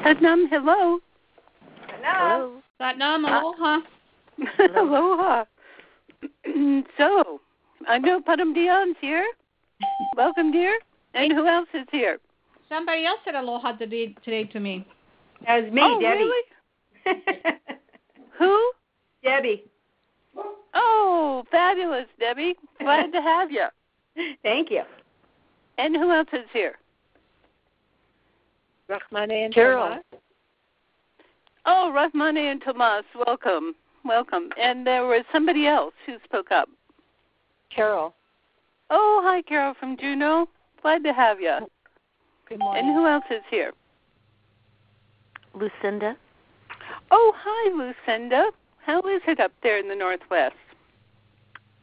Satnam, hello. Hello. Satnam, aloha. Aloha. So, I know Padam Dion's here. Welcome, dear. And who else is here? Somebody else said aloha today to me. That was me, Debbie. Really? Who? Debbie. Oh, fabulous, Debbie. Glad to have you. Thank you. And who else is here? Rahmane and Carol. Tomas. Oh, Rahmane and Tomas, welcome. Welcome. And there was somebody else who spoke up. Carol. Oh, hi, Carol from Juneau. Glad to have you. Good morning. And who else is here? Lucinda. Oh, hi, Lucinda. How is it up there in the Northwest?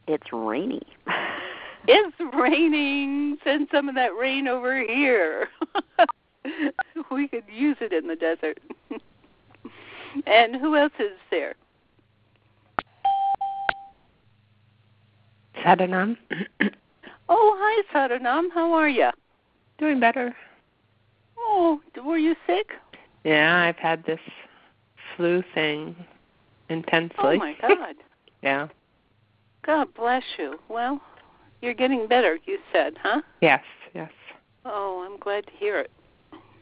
It's rainy. It's raining. Send some of that rain over here. We could use it in the desert. And who else is there? Sadanam. Oh, hi, Sadanam. How are you? Doing better. Oh, were you sick? Yeah, I've had this flu thing intensely. Oh, my God. Yeah. God bless you. Well, you're getting better, you said, huh? Yes, yes. Oh, I'm glad to hear it.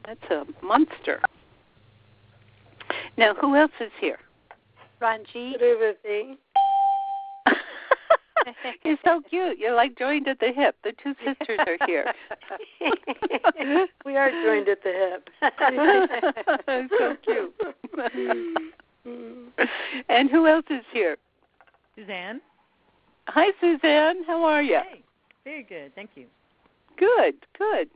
That's a monster. Now, who else is here? Ranjit. You're so cute. You're like joined at the hip. The two sisters are here. We are joined at the hip. So cute. And who else is here? Suzanne. Hi, Suzanne. How are you? Hey, very good. Thank you. Good, good.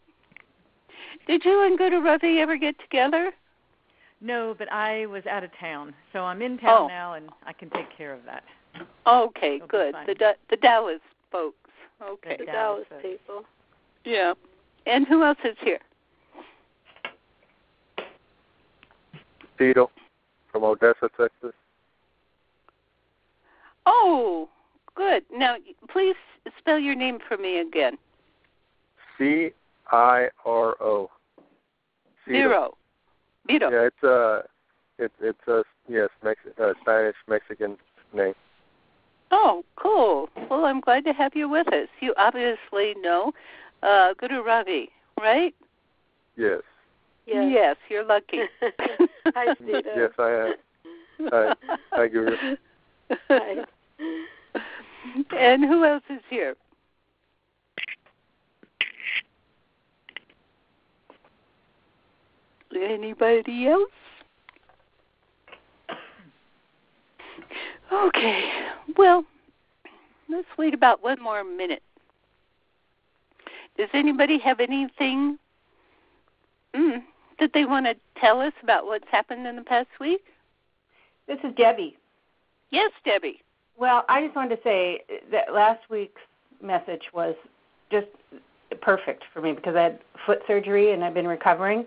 Did you and Guru Ravi ever get together? No, but I was out of town, so I'm in town now, and I can take care of that. Okay, It'll good. be The Dallas folks. Okay. The Dallas folks. people. Yeah. And who else is here? Tito from Odessa, Texas. Oh, good. Now, please spell your name for me again. Ciro. Viro. Viro. Yeah, it's a Spanish Mexican name. Oh, cool. Well, I'm glad to have you with us. You obviously know Guru Ravi, right? Yes. Yes, you're lucky. Hi, Steve. Yes, I am. Hi, Guru. Hi. And who else is here? Anybody else? Okay. Well, let's wait about one more minute. Does anybody have anything that they want to tell us about what's happened in the past week? This is Debbie. Yes, Debbie. Well, I just wanted to say that last week's message was just perfect for me because I had foot surgery and I've been recovering.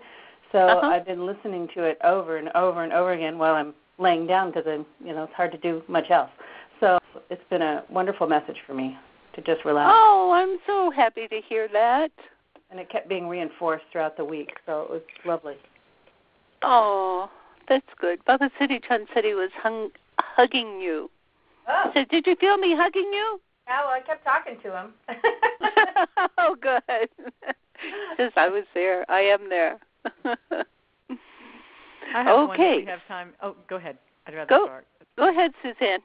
So I've been listening to it over and over and over again while I'm laying down because it's hard to do much else. So it's been a wonderful message for me to just relax. Oh, I'm so happy to hear that. And it kept being reinforced throughout the week, so it was lovely. Oh, that's good. Baba Siri Chand said he was hugging you. Oh. He said, did you feel me hugging you? Yeah, well, I kept talking to him. Oh, good. Says I was there. I am there. I have one if we have time. Oh, go ahead. I'd rather start. Go ahead, Suzanne.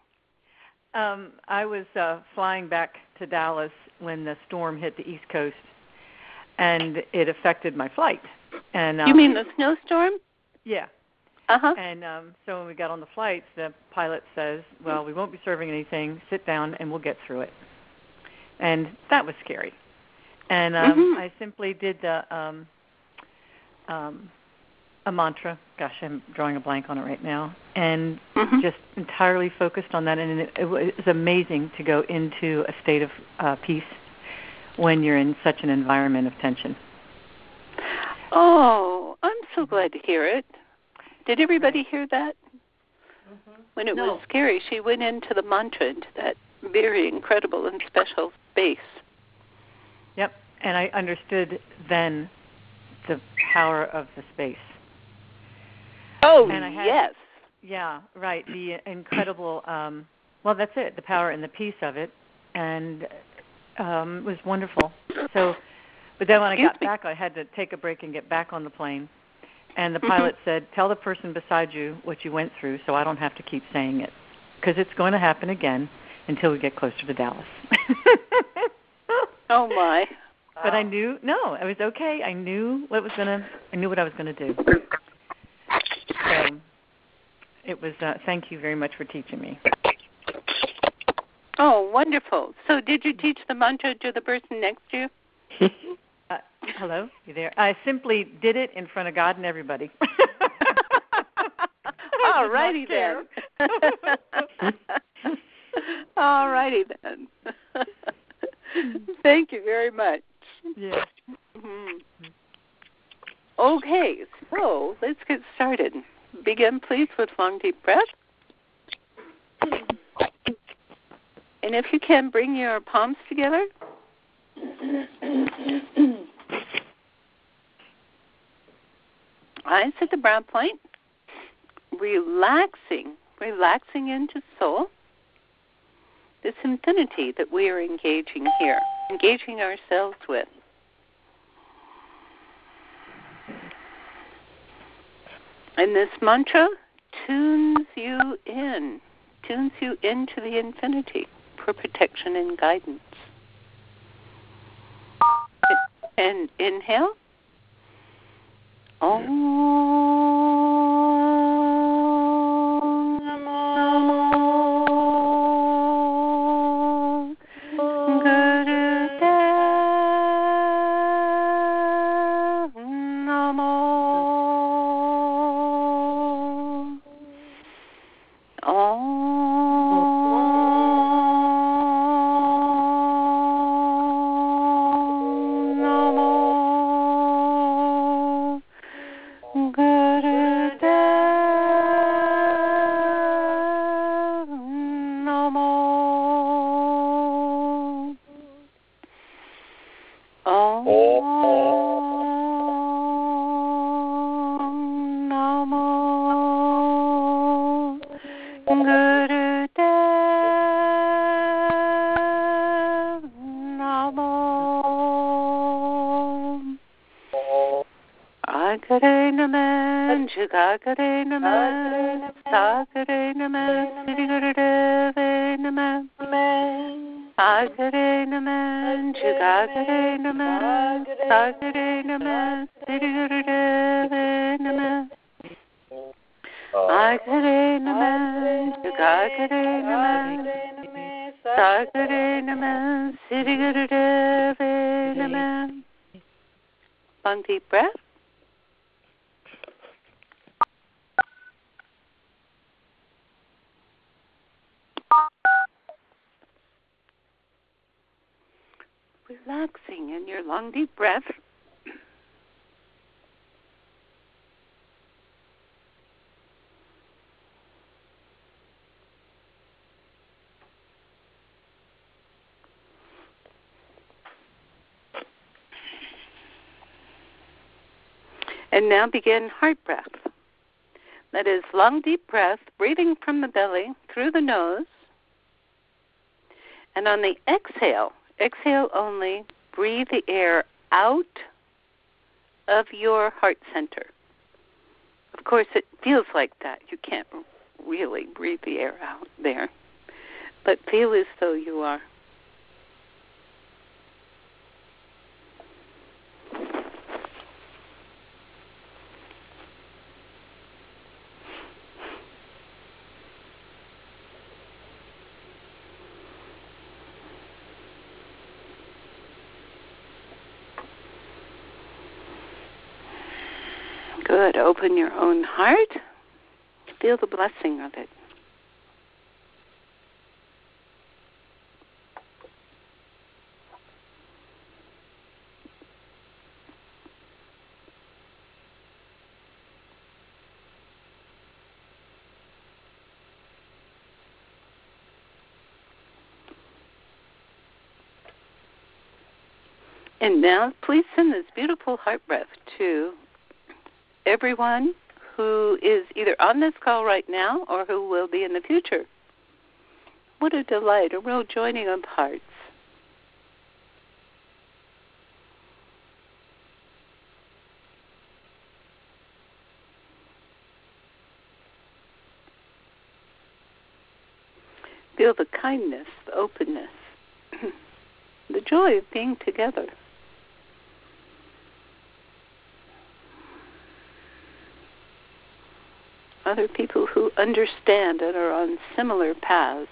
I was flying back to Dallas when the storm hit the East Coast, and it affected my flight. And you mean the snowstorm? Yeah. Uh-huh. And so when we got on the flights, the pilot says, well, we won't be serving anything. Sit down, and we'll get through it. And that was scary. And I simply did the a mantra. Gosh, I'm drawing a blank on it right now. And just entirely focused on that. And it was amazing to go into a state of peace when you're in such an environment of tension. Oh, I'm so glad to hear it. Did everybody hear that? When it was scary, she went into the mantra, into that very incredible and special space. Yep. And I understood then power of the space. Oh, and I had, yes. Yeah, right. The incredible, well, that's it, the power and the peace of it. And it was wonderful. So, but then when I got back, I had to take a break and get back on the plane. And the pilot said, tell the person beside you what you went through so I don't have to keep saying it. Because it's going to happen again until we get closer to Dallas. Oh, my. But I knew, it was okay. I knew what I was going to do. So it was, thank you very much for teaching me. Oh, wonderful. So did you teach the mantra to the person next to you? Hello, you there? I simply did it in front of God and everybody. All righty then. All righty then. Thank you very much. Yeah. Mm-hmm. Okay, so let's get started. Begin, please, with long, deep breath. And if you can, bring your palms together. Eyes at the brow point. Relaxing into soul. This infinity that we are engaging here, engaging ourselves with. And this mantra tunes you into the infinity for protection and guidance. And inhale. Long deep breath. Relaxing in your long deep breath. And now begin heart breath. That is long, deep breath, breathing from the belly through the nose. And on the exhale only, breathe the air out of your heart center. Of course, it feels like that. You can't really breathe the air out there. But feel as though you are. Good. Open your own heart. Feel the blessing of it. And now please send this beautiful heart breath to everyone who is either on this call right now or who will be in the future. What a delight, a real joining of hearts. Feel the kindness, the openness, the joy of being together. Other people who understand and are on similar paths.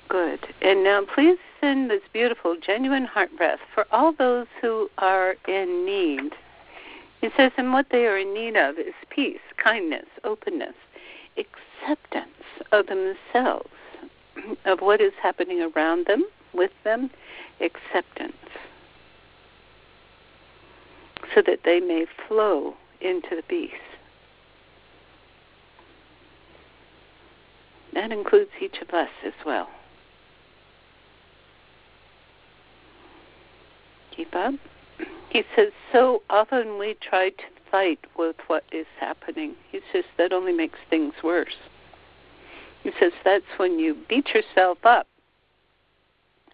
Good. And now please send this beautiful, genuine heart breath for all those who are in need. It says, and what they are in need of is peace, kindness, openness, acceptance of themselves, of what is happening around them, with them, acceptance, so that they may flow into the peace. That includes each of us as well. Keep up. He says, so often we try to fight with what is happening. He says, that only makes things worse. He says, that's when you beat yourself up.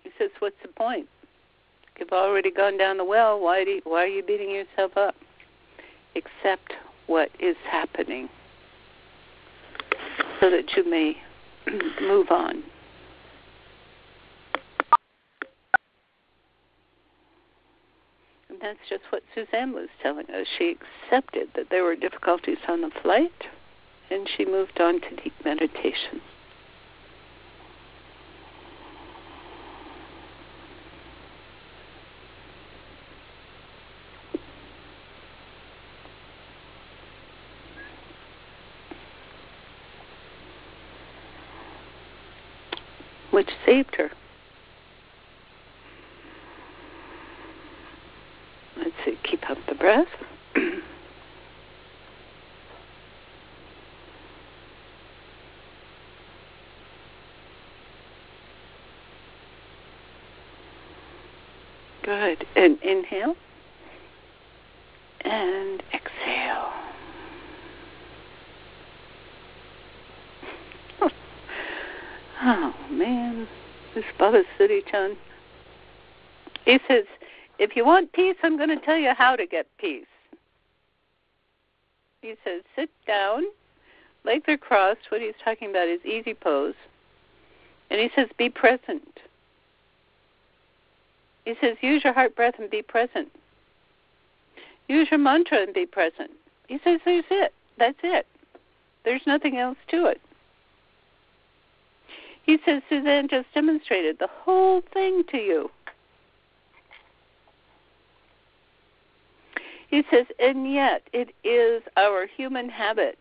He says, what's the point? You've already gone down the well. Why are you beating yourself up? Accept what is happening so that you may move on. And that's just what Suzanne was telling us. She accepted that there were difficulties on the flight, and she moved on to deep meditation. Which saved her. Let's see, keep up the breath. Good. And inhale. And exhale. Oh, man. This Baba Siri Chand. He says, if you want peace, I'm going to tell you how to get peace. He says, sit down, legs are crossed. What he's talking about is easy pose. And he says, be present. He says, use your heart breath and be present. Use your mantra and be present. He says, there's it. That's it. There's nothing else to it. He says, Suzanne just demonstrated the whole thing to you. He says, and yet it is our human habit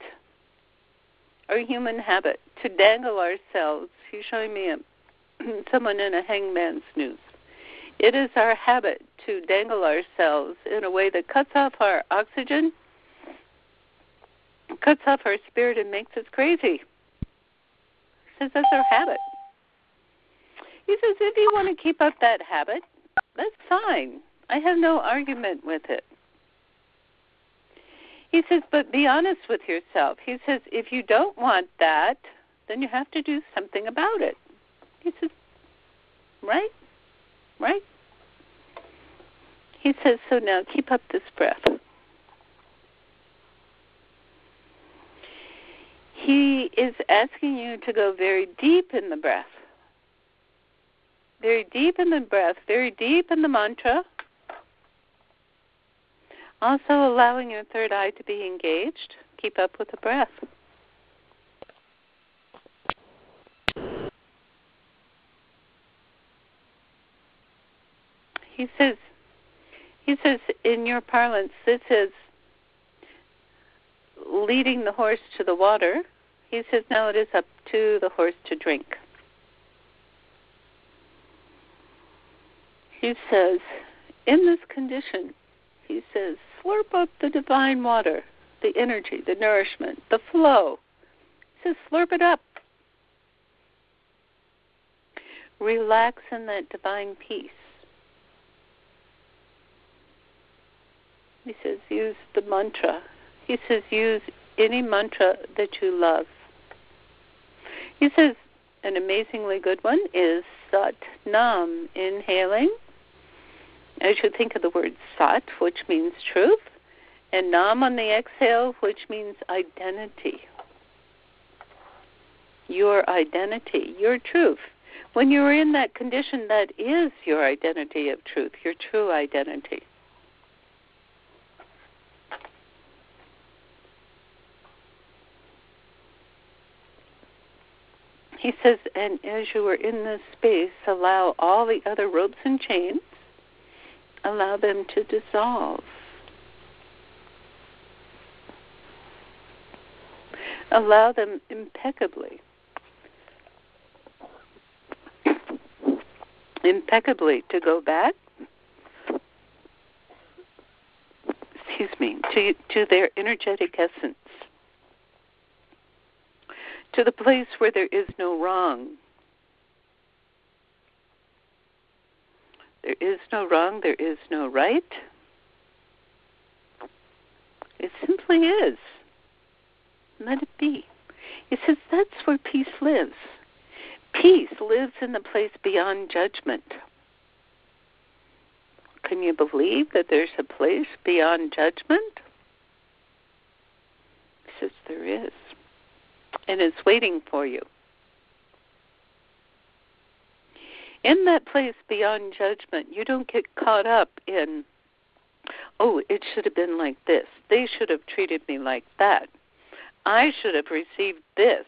to dangle ourselves. He's showing me someone in a hangman's noose. It is our habit to dangle ourselves in a way that cuts off our oxygen, cuts off our spirit, and makes us crazy. He says that's our habit. He says if you want to keep up that habit, that's fine. I have no argument with it. He says, but be honest with yourself. He says, if you don't want that, then you have to do something about it. He says, right? Right? He says, so now keep up this breath. He is asking you to go very deep in the breath. Very deep in the breath, very deep in the mantra. Also allowing your third eye to be engaged. Keep up with the breath. He says in your parlance, this is leading the horse to the water. He says, now it is up to the horse to drink. He says, in this condition, he says, slurp up the divine water, the energy, the nourishment, the flow. He says, slurp it up. Relax in that divine peace. He says, use the mantra. He says, use any mantra that you love. He says, an amazingly good one is Sat Nam, inhaling. As you think of the word Sat, which means truth, and Nam on the exhale, which means identity. Your identity, your truth. When you're in that condition, that is your identity of truth, your true identity. He says, and as you are in this space, allow all the other ropes and chains, allow them to dissolve. Allow them impeccably to go back, to their energetic essence. To the place where there is no wrong. There is no wrong, there is no right. It simply is. Let it be. He says that's where peace lives. Peace lives in the place beyond judgment. Can you believe that there's a place beyond judgment? He says there is. And it's waiting for you. In that place beyond judgment, you don't get caught up in, oh, it should have been like this. They should have treated me like that. I should have received this.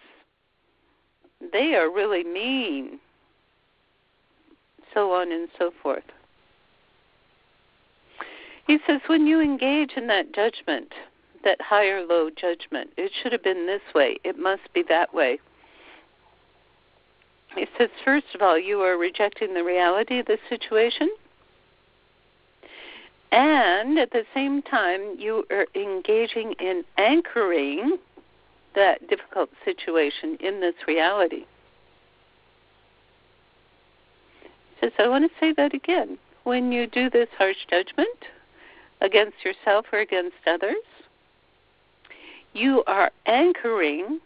They are really mean. So on and so forth. He says when you engage in that judgment, that high or low judgment, it should have been this way, it must be that way. He says, first of all, you are rejecting the reality of the situation, and at the same time, you are engaging in anchoring that difficult situation in this reality. He says, I want to say that again. When you do this harsh judgment against yourself or against others, you are anchoring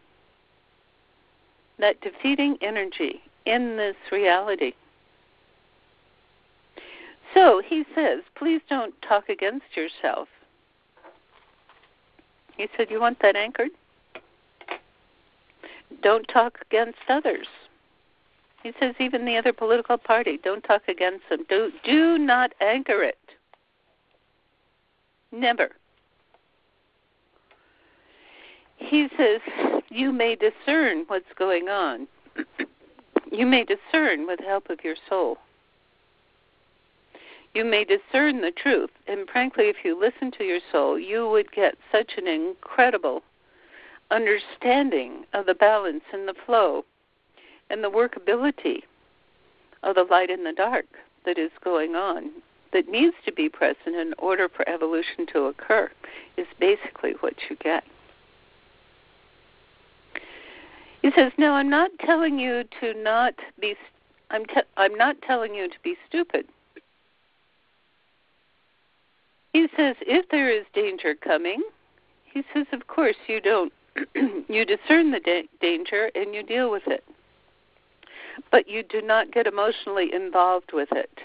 that defeating energy in this reality. So he says, please don't talk against yourself. He said, you want that anchored? Don't talk against others. He says, even the other political party, don't talk against them. Do not anchor it. Never. He says, you may discern what's going on. You may discern with the help of your soul. You may discern the truth. And frankly, if you listen to your soul, you would get such an incredible understanding of the balance and the flow and the workability of the light and the dark that is going on, that needs to be present in order for evolution to occur, is basically what you get. He says, "No, I'm not telling you to not be. I'm not telling you to be stupid." He says, "If there is danger coming," he says, "of course you don't. You discern the danger and you deal with it, but you do not get emotionally involved with it.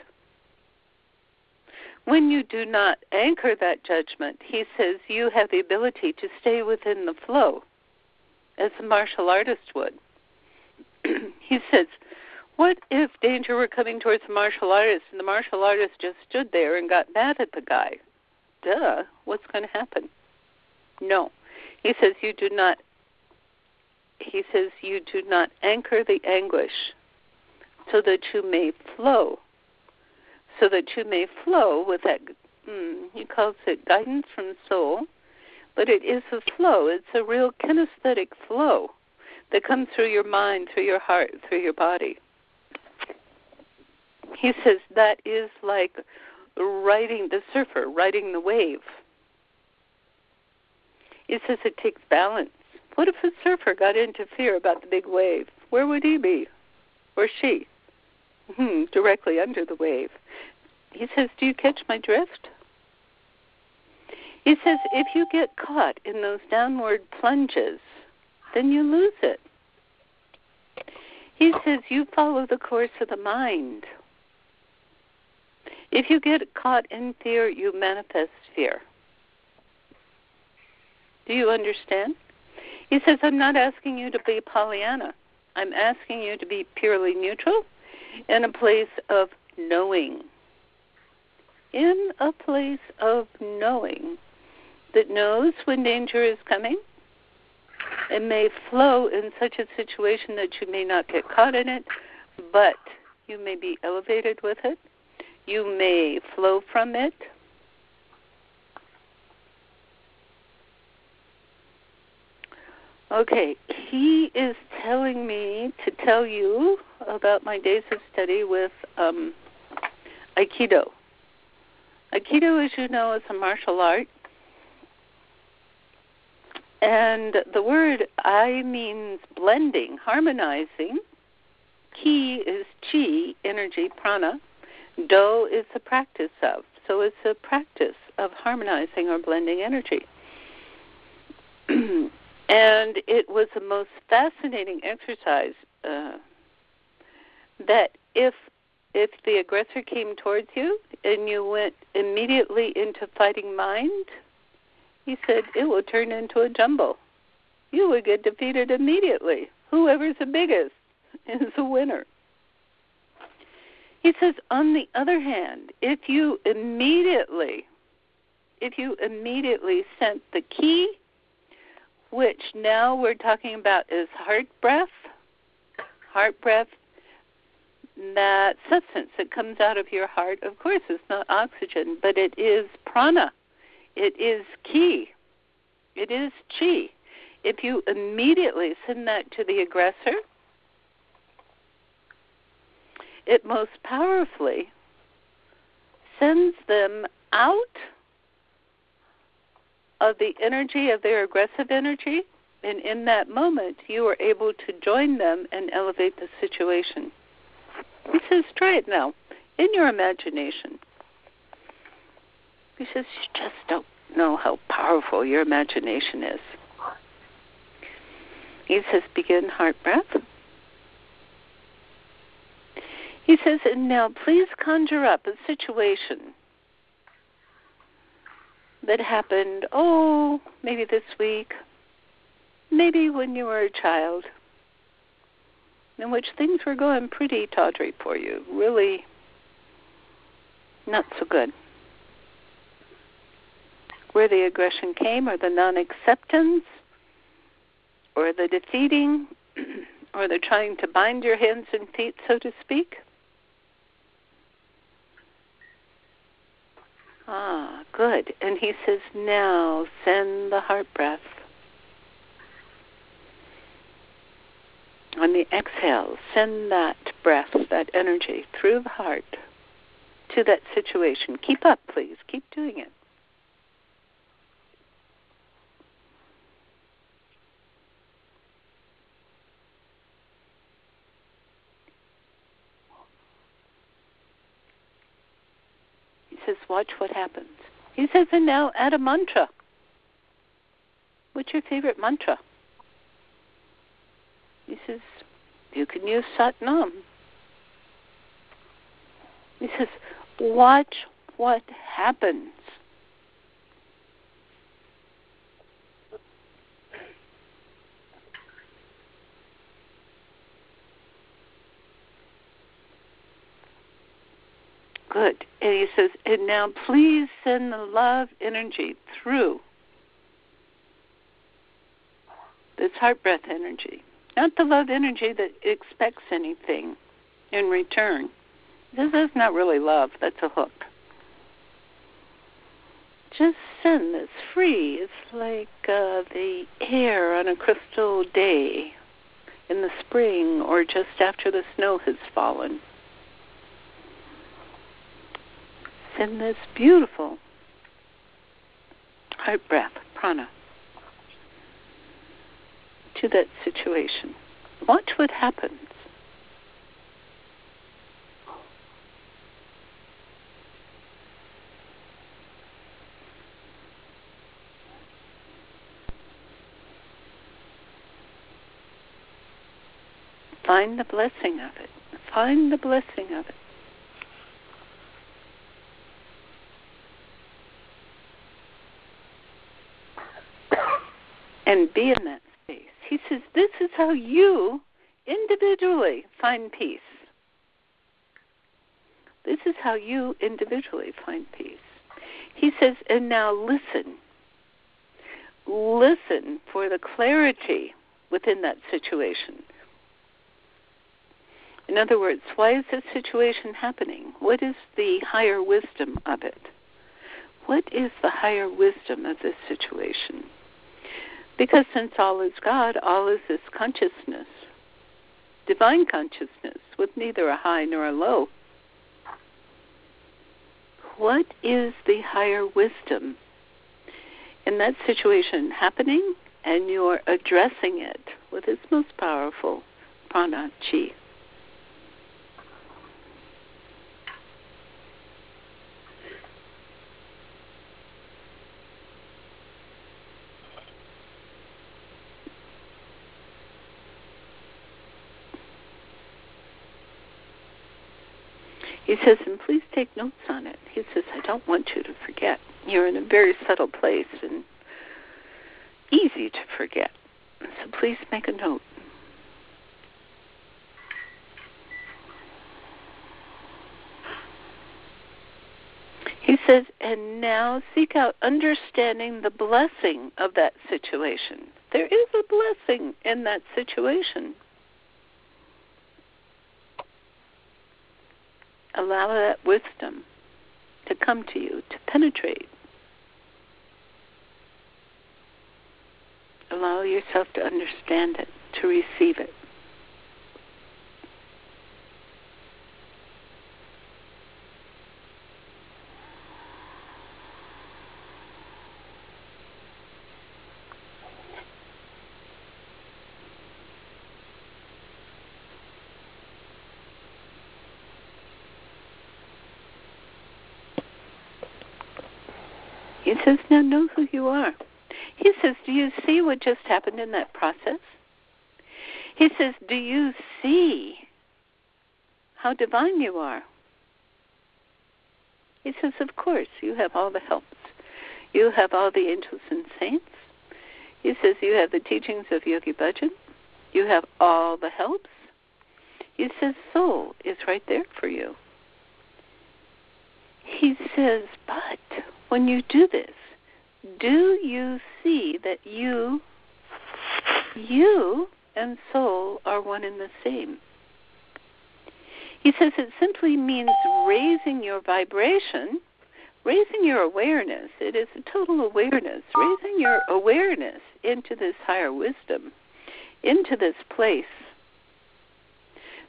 When you do not anchor that judgment," he says, "you have the ability to stay within the flow, as a martial artist would." He says, what if danger were coming towards the martial artist and the martial artist just stood there and got mad at the guy? Duh, what's going to happen? No. He says you do not anchor the anguish so that you may flow. So that you may flow with that, he calls it guidance from soul, but it is a flow. It's a real kinesthetic flow that comes through your mind, through your heart, through your body. He says that is like riding the surfer, riding the wave. He says it takes balance. What if a surfer got into fear about the big wave? Where would he be? Or she? Directly under the wave. He says, do you catch my drift? He says, if you get caught in those downward plunges, then you lose it. He says, you follow the course of the mind. If you get caught in fear, you manifest fear. Do you understand? He says, I'm not asking you to be Pollyanna. I'm asking you to be purely neutral in a place of knowing. In a place of knowing that knows when danger is coming and may flow in such a situation that you may not get caught in it, but you may be elevated with it. You may flow from it. Okay, he is telling me to tell you about my days of study with Aikido. Aikido, as you know, is a martial art. And the word I means blending, harmonizing. Ki is chi, energy, prana. Do is the practice of. So it's a practice of harmonizing or blending energy. And it was the most fascinating exercise that if the aggressor came towards you and you went immediately into fighting mind, he said it will turn into a jumble. You would get defeated immediately. Whoever's the biggest is the winner. He says, on the other hand, if you immediately sent the key, which now we're talking about is heart breath, that substance that comes out of your heart, of course, is not oxygen, but it is prana. It is ki. It is chi. If you immediately send that to the aggressor, it most powerfully sends them out of the energy of their aggressive energy, and in that moment you are able to join them and elevate the situation. He says, try it now, in your imagination. He says, you just don't know how powerful your imagination is. He says, begin heart breath. He says, and now please conjure up a situation that happened, maybe this week, maybe when you were a child, in which things were going pretty tawdry for you, really not so good. Where the aggression came, or the non-acceptance, or the defeating, or the trying to bind your hands and feet, so to speak. Good. And he says, now send the heart breath. On the exhale, send that breath, that energy, through the heart to that situation. Keep up, please. Keep doing it. He says, watch what happens. He says, and now add a mantra. What's your favorite mantra? He says, you can use Sat Nam. He says, watch what happens. Good. And he says, and now please send the love energy through this heart breath energy. Not the love energy that expects anything in return. This is not really love. That's a hook. just send this free. It's like the air on a crystal day in the spring or just after the snow has fallen. Send this beautiful heart breath, prana, to that situation. Watch what happens. Find the blessing of it. Find the blessing of it. And be in that space. He says, this is how you individually find peace. This is how you individually find peace. He says, and now listen. Listen for the clarity within that situation. In other words, why is this situation happening? What is the higher wisdom of it? What is the higher wisdom of this situation? Because since all is God, all is this consciousness, divine consciousness, with neither a high nor a low. What is the higher wisdom in that situation happening, and you're addressing it with its most powerful prana, chi? He says, and please take notes on it. He says, I don't want you to forget. You're in a very subtle place and easy to forget. So please make a note. He says, and now seek out understanding the blessing of that situation. There is a blessing in that situation. Allow that wisdom to come to you, to penetrate. Allow yourself to understand it, to receive it. He says, now know who you are. He says, do you see what just happened in that process? He says, do you see how divine you are? He says, of course, you have all the helps. You have all the angels and saints. He says, you have the teachings of Yogi Bhajan. You have all the helps. He says, soul is right there for you. He says, but when you do this, do you see that you and soul are one and the same? He says it simply means raising your vibration, raising your awareness. It is a total awareness, raising your awareness into this higher wisdom, into this place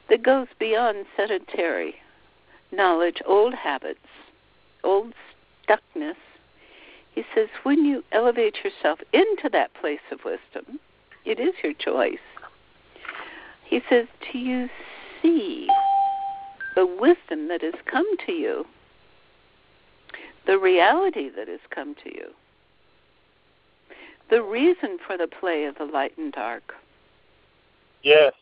that goes beyond sedentary knowledge, old habits, old stuckness. He says, when you elevate yourself into that place of wisdom, it is your choice. He says, do you see the wisdom that has come to you, the reality that has come to you, the reason for the play of the light and dark? Yes.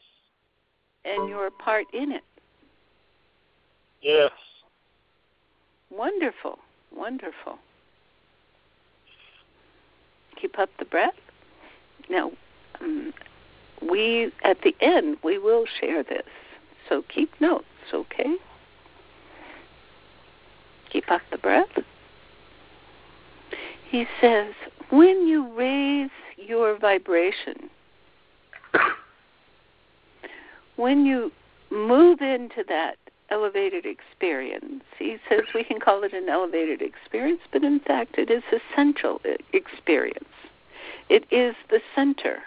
And your part in it. Yes. Wonderful, wonderful. Keep up the breath. Now, at the end, we will share this. So keep notes, okay? Keep up the breath. He says, when you raise your vibration, when you move into that elevated experience. He says we can call it an elevated experience, but in fact it is a central experience. It is the center.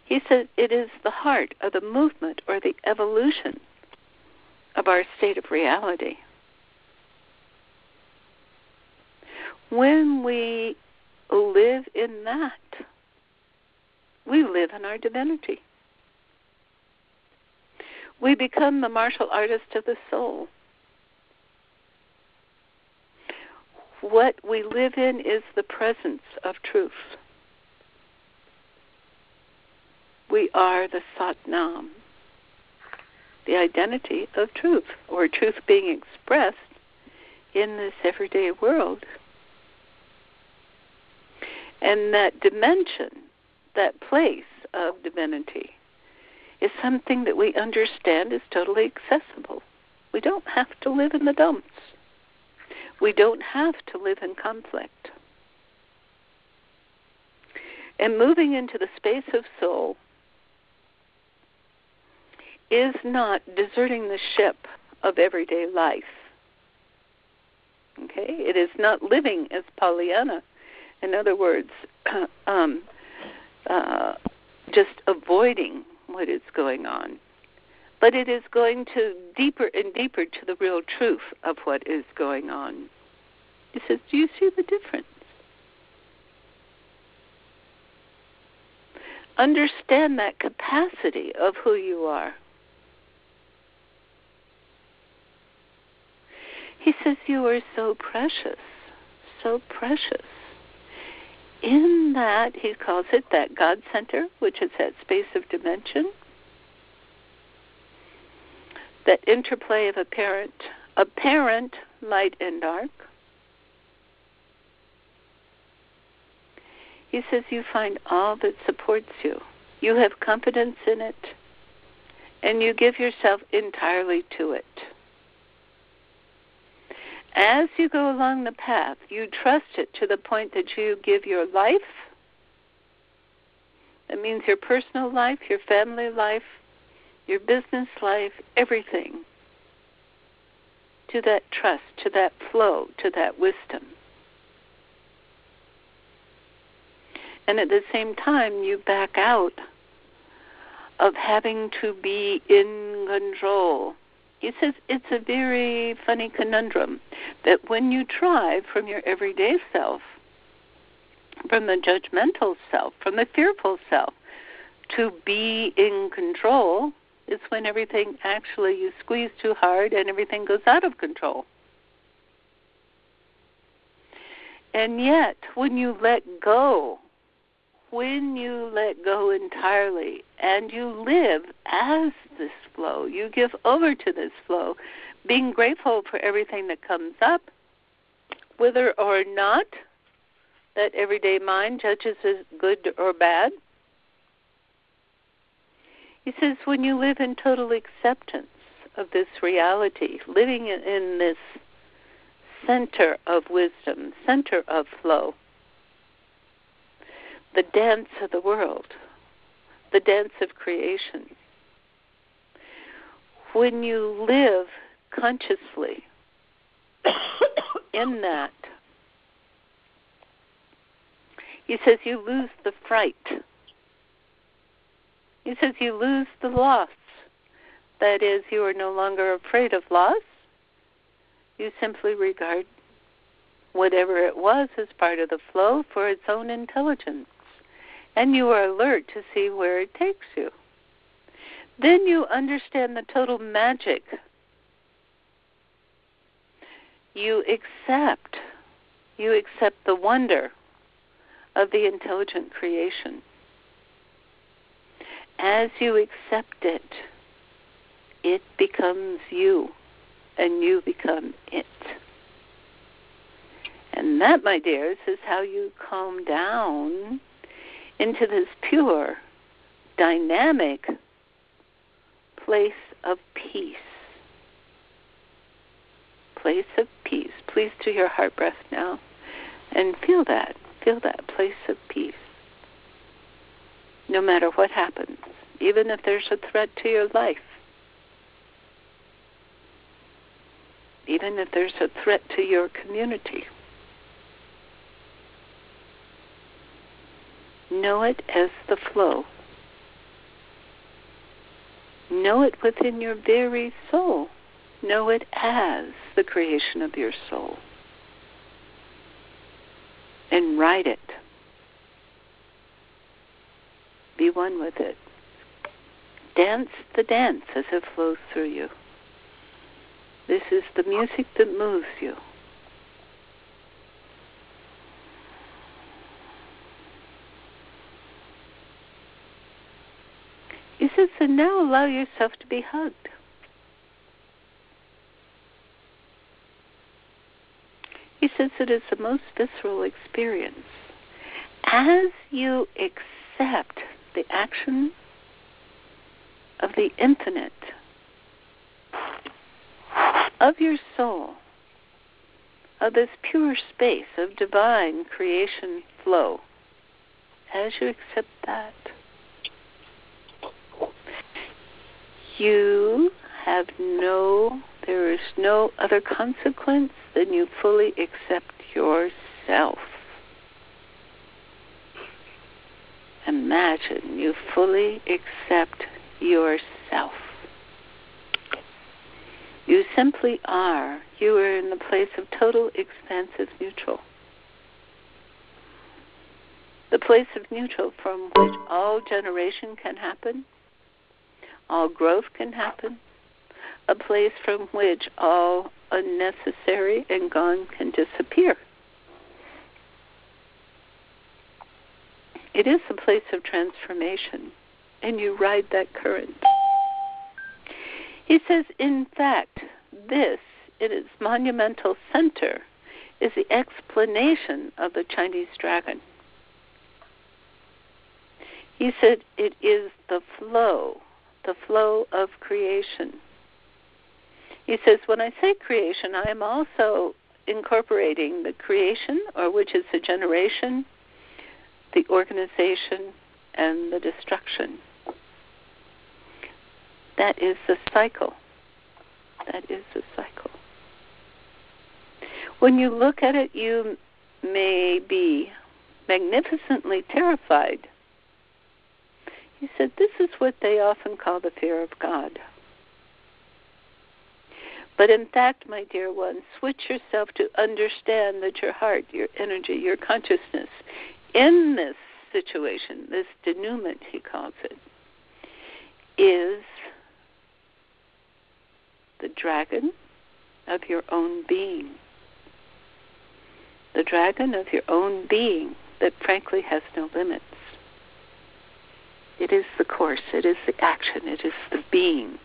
He says it is the heart of the movement or the evolution of our state of reality. When we live in that, we live in our divinity. We become the martial artist of the soul. What we live in is the presence of truth. We are the Sat Nam, the identity of truth, or truth being expressed in this everyday world. And that dimension, that place of divinity, is something that we understand is totally accessible. We don't have to live in the dumps. We don't have to live in conflict. And moving into the space of soul is not deserting the ship of everyday life. Okay? It is not living as Pollyanna. In other words, just avoiding what is going on. But it is going to deeper and deeper to the real truth of what is going on. He says, do you see the difference? Understand that capacity of who you are. He says, you are so precious, so precious. In that, he calls it that God center, which is that space of dimension, that interplay of apparent light and dark. He says you find all that supports you. You have confidence in it, and you give yourself entirely to it. As you go along the path, you trust it to the point that you give your life. That means your personal life, your family life, your business life, everything, to that trust, to that flow, to that wisdom. And at the same time, you back out of having to be in control. He says it's a very funny conundrum that when you try from your everyday self, from the judgmental self, from the fearful self, to be in control, is when everything actually, you squeeze too hard and everything goes out of control. And yet, when you let go entirely and you live as this flow, you give over to this flow, being grateful for everything that comes up, whether or not that everyday mind judges as good or bad. He says when you live in total acceptance of this reality, living in this center of wisdom, center of flow, the dance of the world, the dance of creation. When you live consciously in that, he says you lose the fright. He says you lose the loss. That is, you are no longer afraid of loss. You simply regard whatever it was as part of the flow for its own intelligence. And you are alert to see where it takes you. Then you understand the total magic. You accept the wonder of the intelligent creation. As you accept it, it becomes you, and you become it. And that, my dears, is how you calm down into this pure, dynamic place of peace. Place of peace. Please do your heart breath now and feel that place of peace. No matter what happens, even if there's a threat to your life, even if there's a threat to your community. Know it as the flow. Know it within your very soul. Know it as the creation of your soul. And ride it. Be one with it. Dance the dance as it flows through you. This is the music that moves you. He says, and now allow yourself to be hugged. He says it is the most visceral experience. As you accept the action of the infinite, of your soul, of this pure space of divine creation flow, as you accept that, there is no other consequence than you fully accept yourself. Imagine you fully accept yourself. You simply are. You are in the place of total expansive neutral. The place of neutral from which all generation can happen, all growth can happen, a place from which all unnecessary and gone can disappear. It is a place of transformation, and you ride that current. He says, in fact, this, in its monumental center, is the explanation of the Chinese dragon. He said it is the flow of creation. He says, when I say creation, I am also incorporating the creation, or which is the generation, the organization, and the destruction. That is the cycle. That is the cycle. When you look at it, you may be magnificently terrified. He said, this is what they often call the fear of God. But in fact, my dear one, switch yourself to understand that your heart, your energy, your consciousness, in this situation, this denouement, he calls it, is the dragon of your own being. The dragon of your own being that frankly has no limits. It is the course, it is the action, it is the being.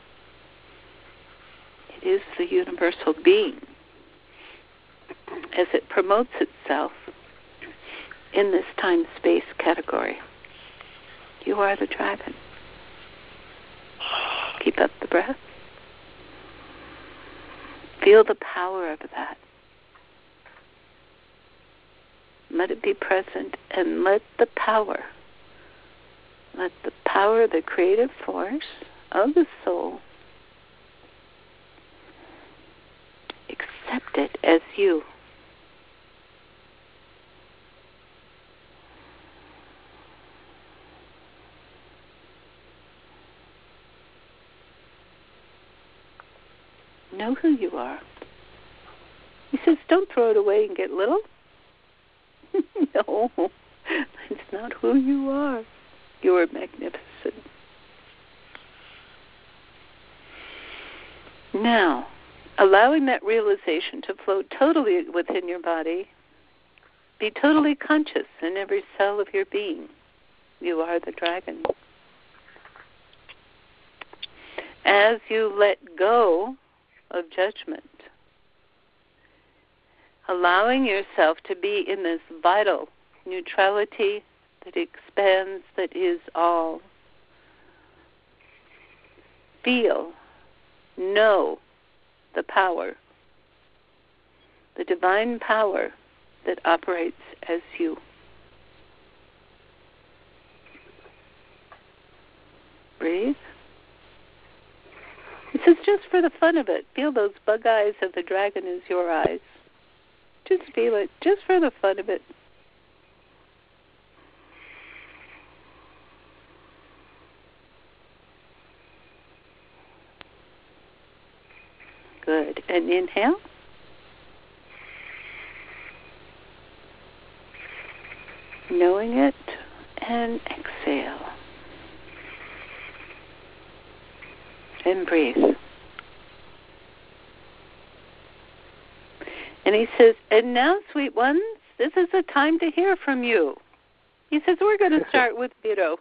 It is the universal being as it promotes itself in this time-space category. You are the dragon. Keep up the breath. Feel the power of that. Let it be present, and let the power, the creative force of the soul, accept it as you. Know who you are. He says, don't throw it away and get little. No, that's not who you are. You are magnificent. Now, allowing that realization to flow totally within your body, be totally conscious in every cell of your being. You are the dragon. As you let go of judgment, allowing yourself to be in this vital neutrality that expands, that is all. Feel, know the power, the divine power that operates as you. Breathe. It says, just for the fun of it. Feel those bug eyes of the dragon as your eyes. Just feel it, just for the fun of it. Good. And inhale. Knowing it, and exhale. And breathe. And he says, and now, sweet ones, this is the time to hear from you. He says, we're going to start with Vito.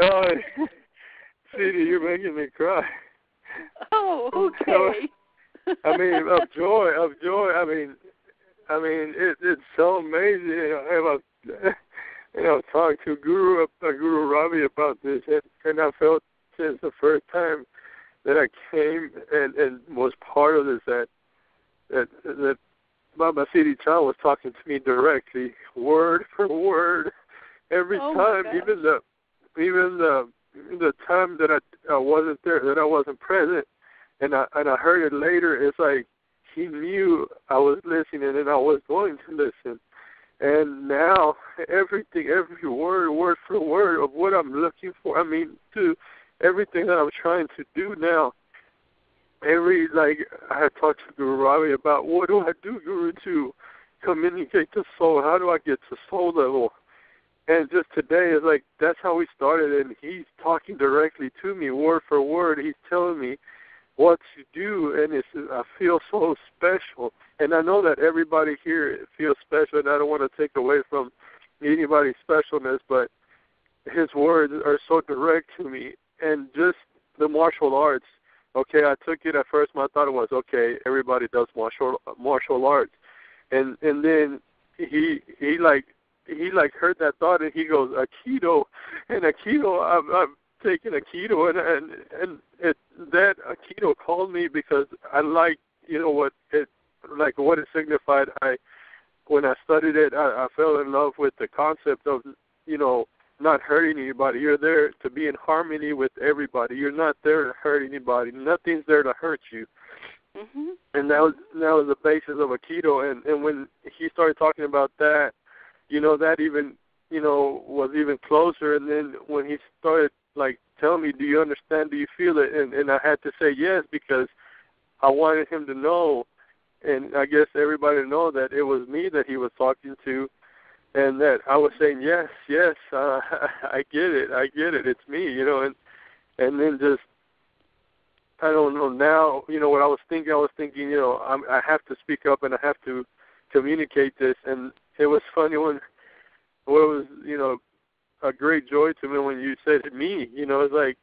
Oh, Siri, you're making me cry. Oh, okay. I mean, of joy. I mean, it's so amazing. I talked to Guru Ravi about this, and I felt since the first time that I came and was part of this that Baba Siri Chand was talking to me directly, word for word, every time, even the time that I wasn't there, that I wasn't present, and I heard it later. It's like he knew I was listening and I was going to listen. And now everything, every word for word of what I'm looking for, to everything that I'm trying to do now. I had talked to Guru Ravi about what do I do, Guru, to communicate to soul? How do I get to soul level? And just today is like, that's how we started, and he's talking directly to me, word for word. He's telling me what to do, and I feel so special. And I know that everybody here feels special, and I don't want to take away from anybody's specialness, but his words are so direct to me. And just the martial arts, okay, I took it at first, my thought was, okay, everybody does martial arts. And then he heard that thought, and he goes, Aikido. And Aikido, I've taken Aikido, and that Aikido called me because I like, what it signified. When I studied it, I fell in love with the concept of, not hurting anybody. You're there to be in harmony with everybody. You're not there to hurt anybody. Nothing's there to hurt you. Mm-hmm. And that was the basis of Aikido. And when he started talking about that, that even, was even closer. And then when he started, telling me, do you understand, do you feel it? And I had to say yes, because I wanted him to know, and I guess everybody to know, that it was me that he was talking to, and that I was saying, yes, I get it, it's me, and then just, I don't know, now, what I was thinking, I have to speak up and I have to communicate this. And it was funny when it was, a great joy to me when you said me, it's like,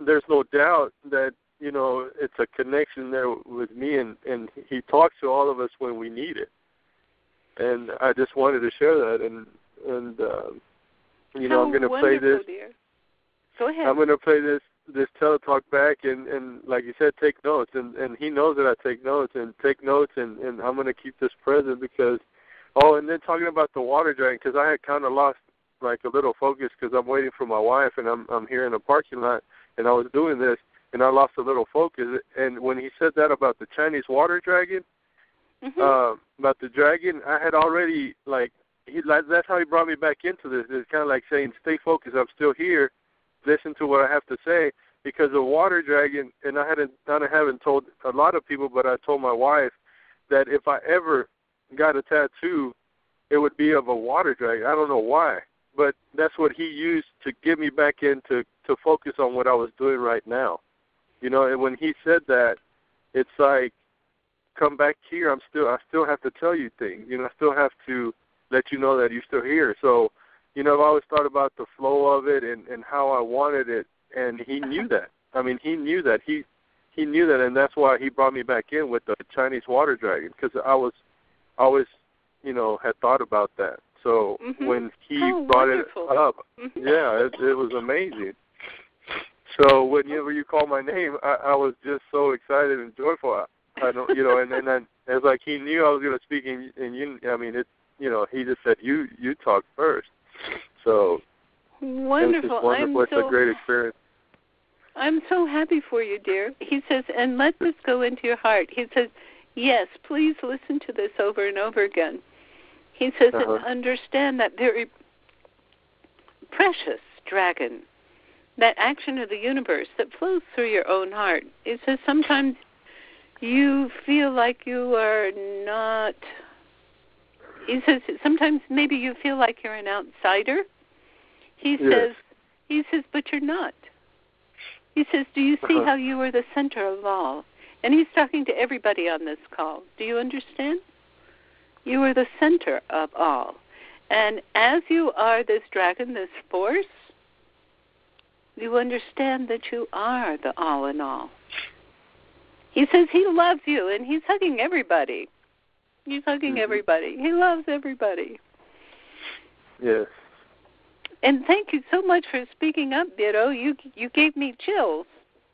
there's no doubt that, it's a connection there with me, and he talks to all of us when we need it. And I just wanted to share that, and I'm going to play this. Dear. Go ahead. I'm going to play this Teletalk back, and like you said, take notes, and he knows that I take notes, and I'm going to keep this present because, and then talking about the water dragon, because I had kind of lost a little focus because I'm waiting for my wife, and I'm here in a parking lot, and I was doing this, and I lost a little focus. And when he said that about the Chinese water dragon, about the dragon, I had already, that's how he brought me back into this. It's kind of like saying, stay focused, I'm still here, listen to what I have to say, because the water dragon, and I haven't told a lot of people, but I told my wife that if I ever got a tattoo, it would be of a water dragon. I don't know why, but that's what he used to get me back in to focus on what I was doing right now. And when he said that, it's like, come back here. I still have to tell you things. I still have to let you know that you're still here. So, I've always thought about the flow of it and how I wanted it, and he knew that. He knew that. He knew that, and that's why he brought me back in with the Chinese water dragon, because I was always, had thought about that. So when he brought wonderful. It up, it was amazing. So whenever you call my name, I was just so excited and joyful. I don't, and then it's like he knew I was going to speak, and he just said you talk first. So wonderful. It's a great experience. I'm so happy for you, dear. He says, and let this go into your heart. He says, yes, please listen to this over and over again. He says, and understand that very precious dragon, that action of the universe that flows through your own heart. He says, sometimes you feel like you are not, he says, sometimes maybe you feel like you're an outsider. He says, but you're not. He says, do you see how you are the center of all? And he's talking to everybody on this call. Do you understand? You are the center of all. And as you are this dragon, this force, you understand that you are the all in all. He says he loves you, and he's hugging everybody. He's hugging everybody. He loves everybody. Yes. And thank you so much for speaking up, Vito. You gave me chills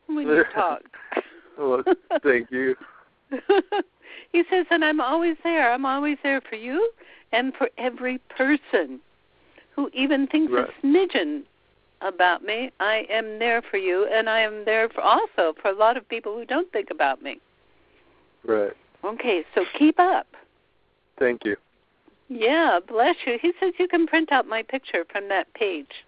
when you talked. Well, thank you. He says, and I'm always there. I'm always there for you and for every person who even thinks a smidgen about me. I am there for you, and I am there also for a lot of people who don't think about me. Right. Okay, so keep up. Thank you. Yeah, bless you. He says you can print out my picture from that page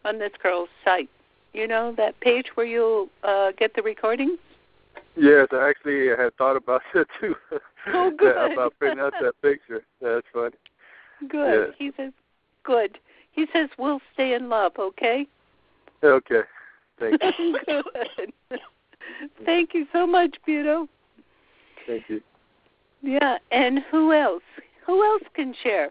on this girl's site. You know, that page where you'll get the recordings? Yes, I actually had thought about that too. Oh, good. About printing out that picture. That's funny. Good. Yes. He says, good. He says, we'll stay in love, okay? Okay. Thank you. Good. Thank you so much, Vito. Thank you. Yeah, and who else? Who else can share?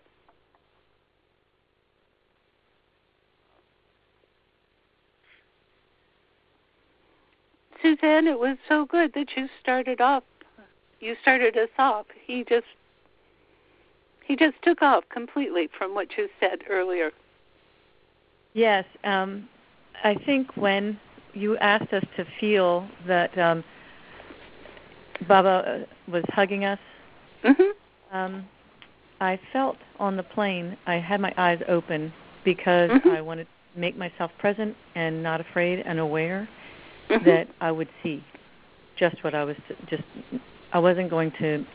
Suzanne, it was so good that you started us off. He just took off completely from what you said earlier. Yes, I think when you asked us to feel that Baba was hugging us, I felt on the plane, I had my eyes open because I wanted to make myself present and not afraid and aware that I would see just what I wasn't going to,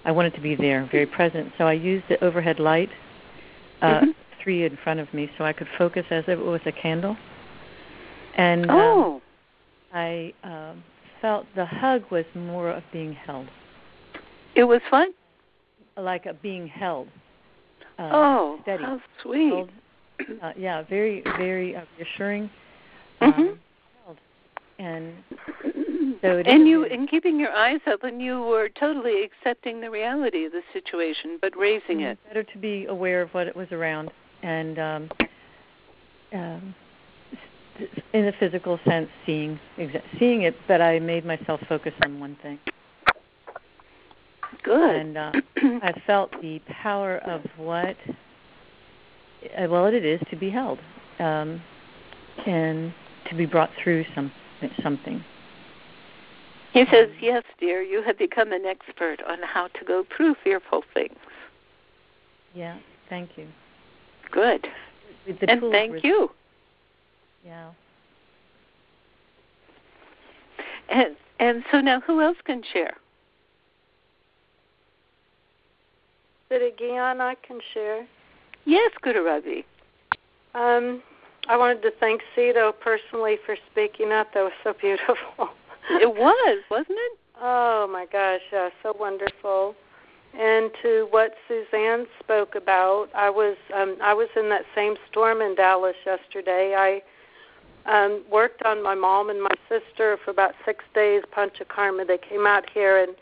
I wanted to be there, very present. So I used the overhead light, 3 in front of me, so I could focus as if it was a candle. And I felt the hug was more of being held. It was fun? Like being held. Steady. How sweet. Held, very, very reassuring. And so in keeping your eyes open, you were totally accepting the reality of the situation, but raising it. Better to be aware of what it was around, and in a physical sense, seeing it. But I made myself focus on one thing. Good. And I felt the power of what it is to be held, and to be brought through something. He says, yes, dear, you have become an expert on how to go through fearful things. Yeah, thank you. Good. And thank you. Yeah. And so now who else can share? Siri Gian, I can share. Yes, Guru Ravi. I wanted to thank Cito personally for speaking up. That was so beautiful. It was, wasn't it? Oh, my gosh, yeah, so wonderful. And to what Suzanne spoke about, I was in that same storm in Dallas yesterday. I worked on my mom and my sister for about 6 days, Pancha Karma. They came out here, and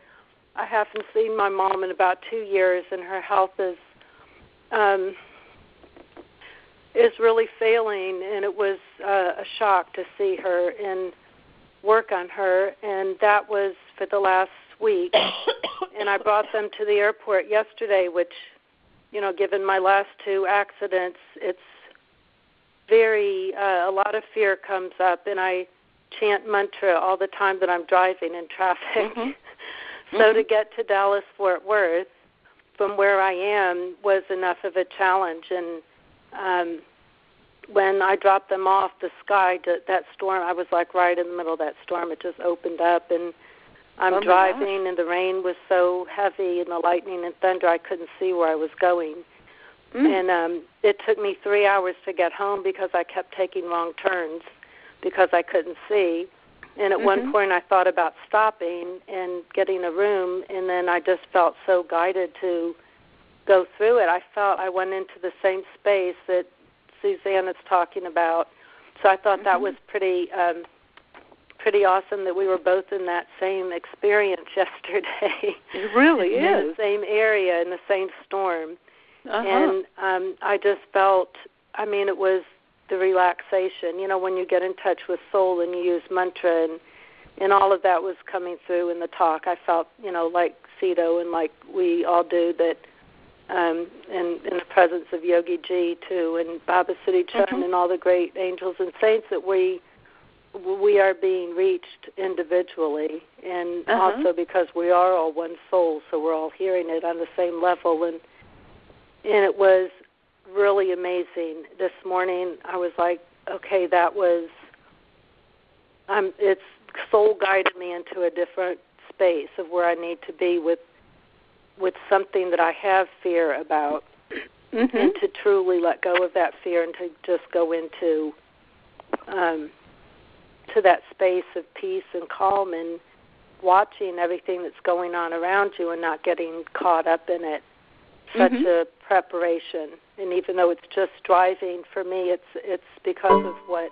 I haven't seen my mom in about 2 years, and her health is really failing, and it was a shock to see her and work on her, and that was for the last week. And I brought them to the airport yesterday, which, given my last 2 accidents, it's very, a lot of fear comes up, and I chant mantra all the time that I'm driving in traffic. So to get to Dallas-Fort Worth from where I am was enough of a challenge, and when I dropped them off, the sky, that storm, I was like right in the middle of that storm. It just opened up, and I'm driving, and the rain was so heavy, and the lightning and thunder, I couldn't see where I was going. And it took me 3 hours to get home because I kept taking wrong turns because I couldn't see. And at one point I thought about stopping and getting a room, and then I just felt so guided to go through it. I felt I went into the same space that Suzanne is talking about. So I thought that was pretty awesome that we were both in that same experience yesterday. It really is. In the same area, in the same storm. And I just felt, it was the relaxation. You know, when you get in touch with soul and you use mantra, and all of that was coming through in the talk. I felt, like Cito and like we all do, that in the presence of Yogi Ji too, and Baba Siri Chand and all the great angels and saints, that we are being reached individually, and also because we are all one soul, so we're all hearing it on the same level. And it was really amazing. This morning I was like, okay, that was, it's soul guided me into a different space of where I need to be with something that I have fear about, and to truly let go of that fear and to just go into to that space of peace and calm and watching everything that's going on around you and not getting caught up in it. Such a preparation. And even though it's just driving, for me it's because of what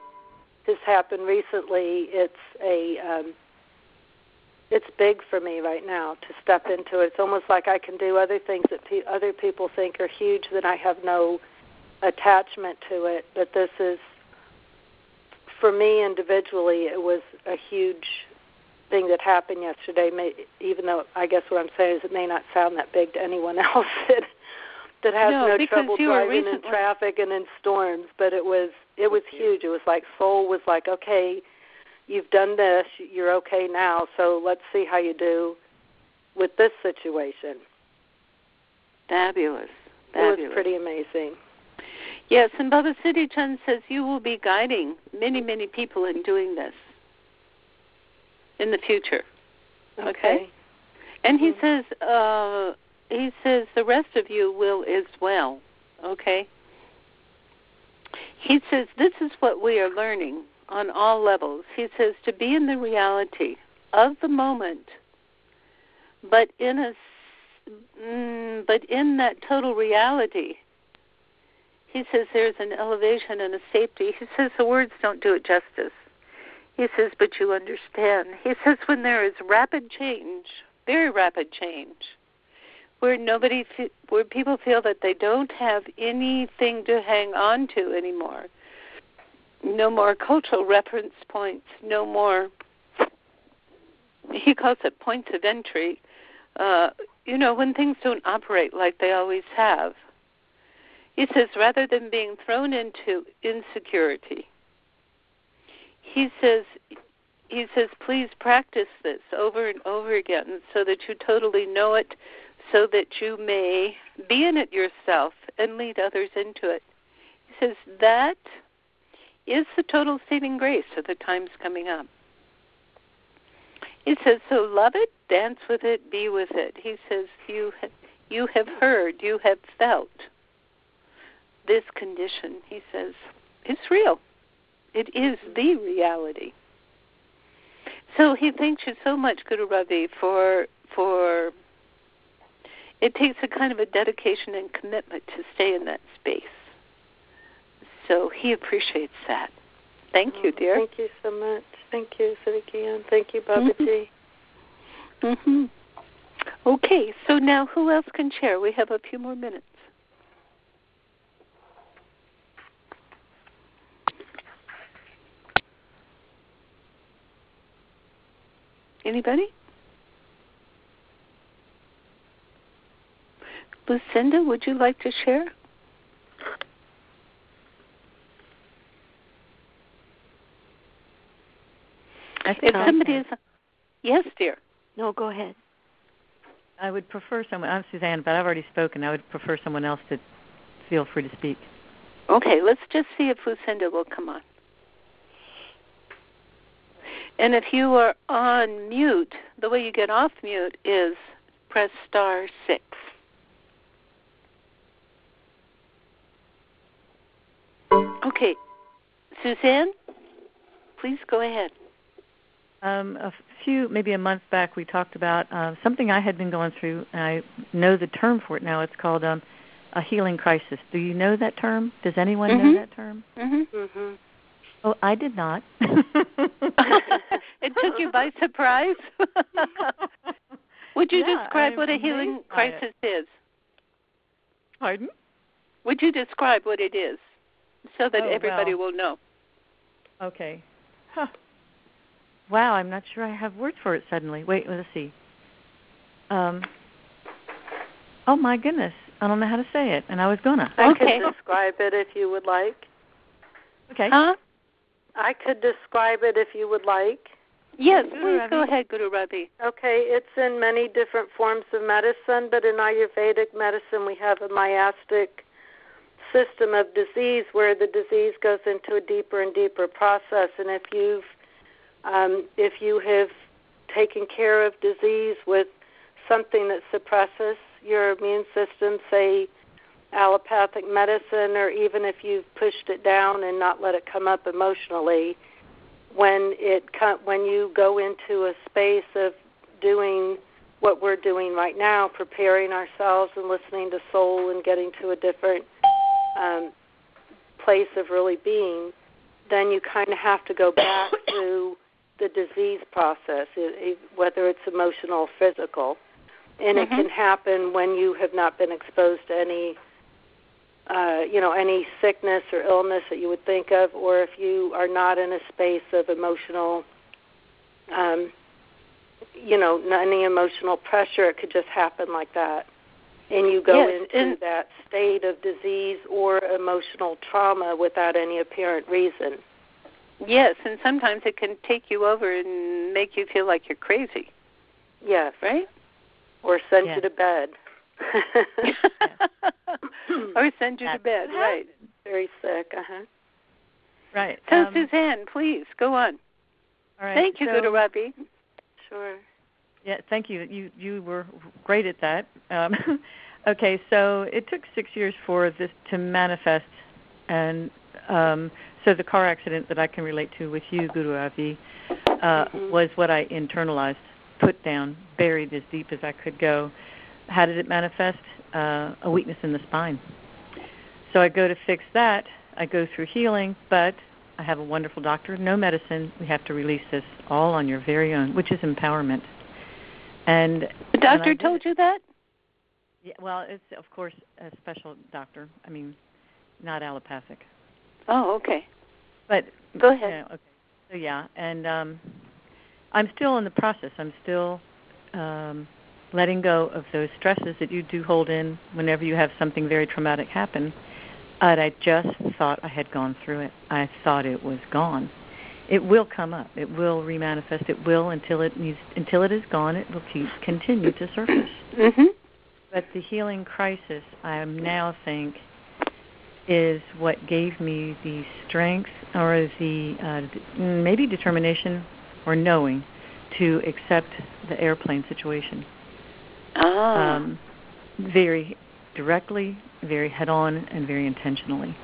has happened recently. It's big for me right now to step into it. It's almost like I can do other things that other people think are huge that I have no attachment to it. But this is, for me individually, it was a huge thing that happened yesterday, even though I guess what I'm saying is it may not sound that big to anyone else that has no trouble driving in traffic and in storms, but it was huge. It was like soul was like, okay, you've done this, you're okay now, so let's see how you do with this situation. Fabulous. It was pretty amazing. Yes, and Baba Siri Chand says you will be guiding many, many people in doing this in the future. Okay? And he says the rest of you will as well. Okay? He says this is what we are learning on all levels. He says to be in the reality of the moment, but in that total reality, he says there's an elevation and a safety. He says the words don't do it justice. He says, but you understand. He says when there is rapid change, very rapid change, where people feel that they don't have anything to hang on to anymore, no more cultural reference points, no more, he calls it points of entry, when things don't operate like they always have. He says rather than being thrown into insecurity, he says, please practice this over and over again so that you totally know it, so that you may be in it yourself and lead others into it. He says that is the total saving grace of the times coming up. He says, so love it, dance with it, be with it. He says, you have heard, you have felt this condition. He says, it's real. It is the reality. So he thanks you so much, Guru Ravi, for it takes a kind of a dedication and commitment to stay in that space. So he appreciates that. Thank you, dear. Thank you so much. Thank you, Siri Gian. Thank you, Babaji. Okay, so now who else can share? We have a few more minutes. Anybody? Lucinda, would you like to share? If somebody is... Yes, dear. No, go ahead. I would prefer someone... I'm Suzanne, but I've already spoken. I would prefer someone else to feel free to speak. Okay, let's just see if Lucinda will come on. And if you are on mute, the way you get off mute is press *6. Okay, Suzanne, please go ahead. Maybe a month back, we talked about something I had been going through, and I know the term for it now. It's called a healing crisis. Do you know that term? Does anyone know that term? Mm-hmm. Mm-hmm. Oh, I did not. It took you by surprise. Would you describe what a healing crisis is? Pardon? Would you describe what it is so that everybody will know? Okay. Huh. Wow, I'm not sure I have words for it suddenly. Wait, let's see. Oh, my goodness. I don't know how to say it, and I was going to. I could describe it if you would like. Okay. Huh? I could describe it if you would like. Yes, please go ahead, Guru Ravi. Okay, it's in many different forms of medicine, but in Ayurvedic medicine we have a miastic system of disease where the disease goes into a deeper and deeper process. And if you have taken care of disease with something that suppresses your immune system, say allopathic medicine, or even if you've pushed it down and not let it come up emotionally, when you go into a space of doing what we're doing right now, preparing ourselves and listening to soul and getting to a different place of really being, then you kind of have to go back through the disease process, whether it's emotional or physical. And it can happen when you have not been exposed to any sickness or illness that you would think of, or if you are not in a space of emotional, any emotional pressure, it could just happen like that. And you go into that state of disease or emotional trauma without any apparent reason. Yes, and sometimes it can take you over and make you feel like you're crazy. Yes. Right? Or send you to bed. Or send you to bed, right. Very sick, Right. So, Suzanne, please, go on. All right. Thank you, Guru Ravi. Sure. Yeah, thank you. You were great at that. Okay, so it took 6 years for this to manifest, and so the car accident that I can relate to with you, Guru Ravi, was what I internalized, put down, buried as deep as I could go. How did it manifest? A weakness in the spine. So I go to fix that. I go through healing, but I have a wonderful doctor. No medicine. We have to release this all on your very own, which is empowerment. And the doctor told you that? Yeah, well, it's, of course, a special doctor. I mean, not allopathic. Oh, okay. But go ahead. Okay. So, yeah, and I'm still in the process. I'm still letting go of those stresses that you do hold in whenever you have something very traumatic happen. And I just thought I had gone through it. I thought it was gone. It will come up. It will remanifest. It will until it is gone. It will continue to surface. Mm-hmm. But the healing crisis, I now think, is what gave me the strength or the maybe determination or knowing to accept the airplane situation. Very directly, very head-on, and very intentionally.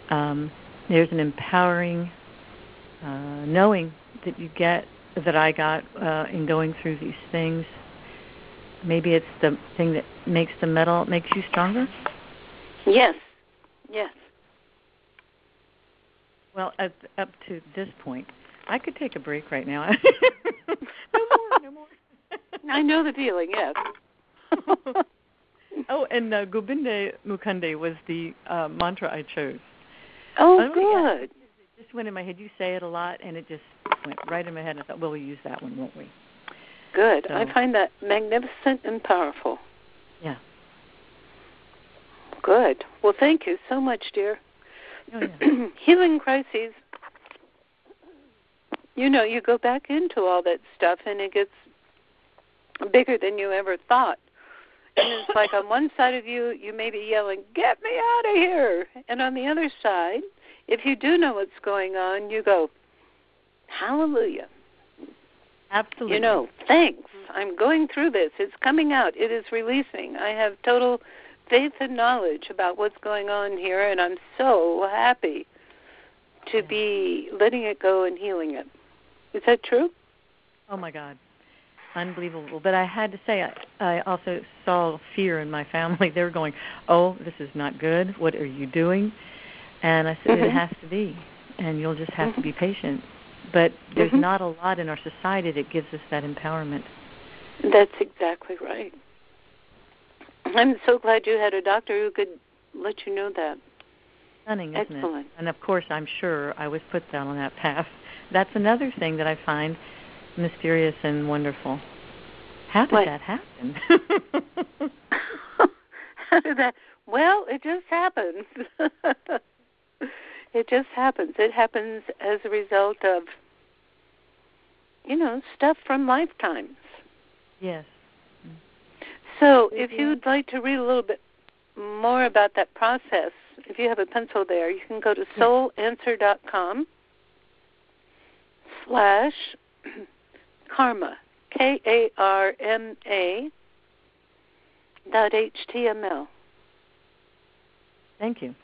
There's an empowering knowing that you get, that I got in going through these things. Maybe it's the thing that makes the metal, makes you stronger? Yes. Yes. Well, up to this point, I could take a break right now. No more. I know the feeling, yes. Oh, and Gobinde Mukande was the mantra I chose. Oh, good. It just went in my head. You say it a lot, and it just went right in my head. I thought, well, we'll use that one, won't we? Good. So, I find that magnificent and powerful. Yeah. Good. Well, thank you so much, dear. Oh, yeah. Healing crises, you go back into all that stuff, and it gets bigger than you ever thought. And it's like on one side of you, you may be yelling, "Get me out of here!" And on the other side, if you do know what's going on, you go, "Hallelujah." Absolutely. You know, thanks. I'm going through this. It's coming out. It is releasing. I have total faith and knowledge about what's going on here, and I'm so happy to be letting it go and healing it. Is that true? Oh, my God. Unbelievable. But I had to say, I also saw fear in my family. They were going, "Oh, this is not good. What are you doing?" And I said, It has to be, and you'll just have to be patient. But there's not a lot in our society that gives us that empowerment. That's exactly right. I'm so glad you had a doctor who could let you know that. Stunning, isn't Excellent. it? And, of course, I'm sure I was put down on that path. That's another thing that I find mysterious and wonderful. How did that happen? How did that? Well, it just happens. It just happens. It happens as a result of, stuff from lifetimes. Yes. So if you'd like to read a little bit more about that process, if you have a pencil there, you can go to soulanswer.com/karma, KARMA.html. Thank you.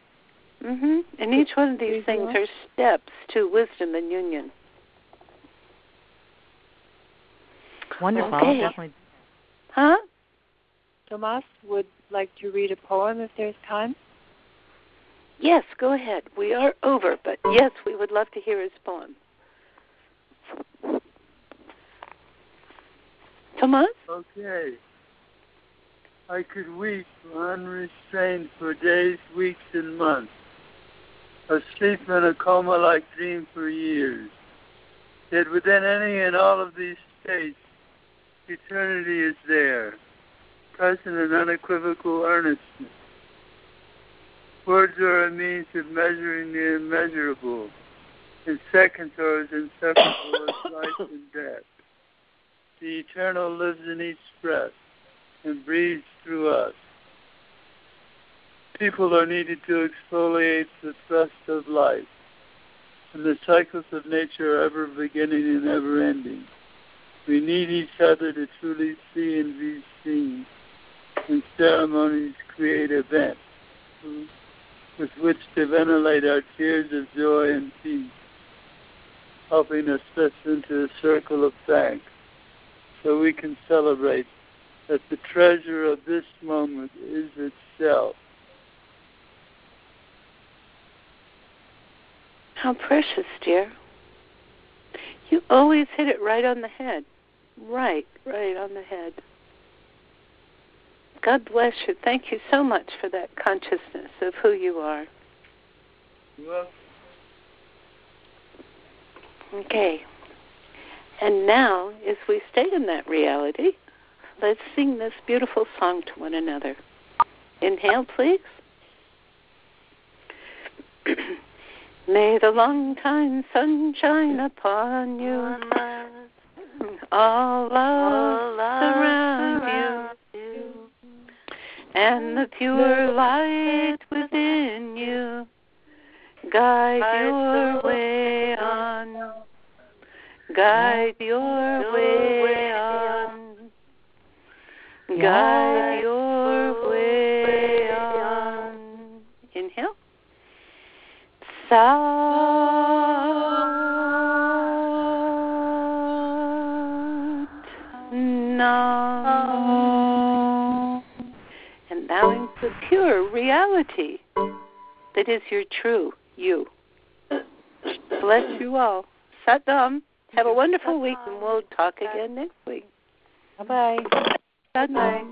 And each one of these things are steps to wisdom and union. Wonderful. Okay. Definitely. Huh? Tomas would like to read a poem if there's time. Yes, go ahead. We are over, but yes, we would love to hear his poem. Tomas? Okay. I could weep unrestrained for days, weeks, and months, asleep in a coma-like dream for years. Yet within any and all of these states, eternity is there, present in unequivocal earnestness. Words are a means of measuring the immeasurable, and seconds are as inseparable as life and death. The eternal lives in each breath and breathes through us. People are needed to exfoliate the thrust of life, and the cycles of nature are ever beginning and ever ending. We need each other to truly see and be seen, and ceremonies create events with which to ventilate our tears of joy and peace, helping us slip into a circle of thanks so we can celebrate that the treasure of this moment is itself. How precious, dear. You always hit it right on the head. Right on the head. God bless you. Thank you so much for that consciousness of who you are. Well, okay. And now, as we stay in that reality, let's sing this beautiful song to one another. Inhale, please. May the long time sun shine upon you, all love surround you, and the pure light within you guide your way on. Guide your way on. Guide your way on. Inhale. Sat Nam. And now into the pure reality that is your true you. Bless you all. Sat Nam. Have a wonderful week, and we'll talk again next week. Bye-bye. Bye-bye.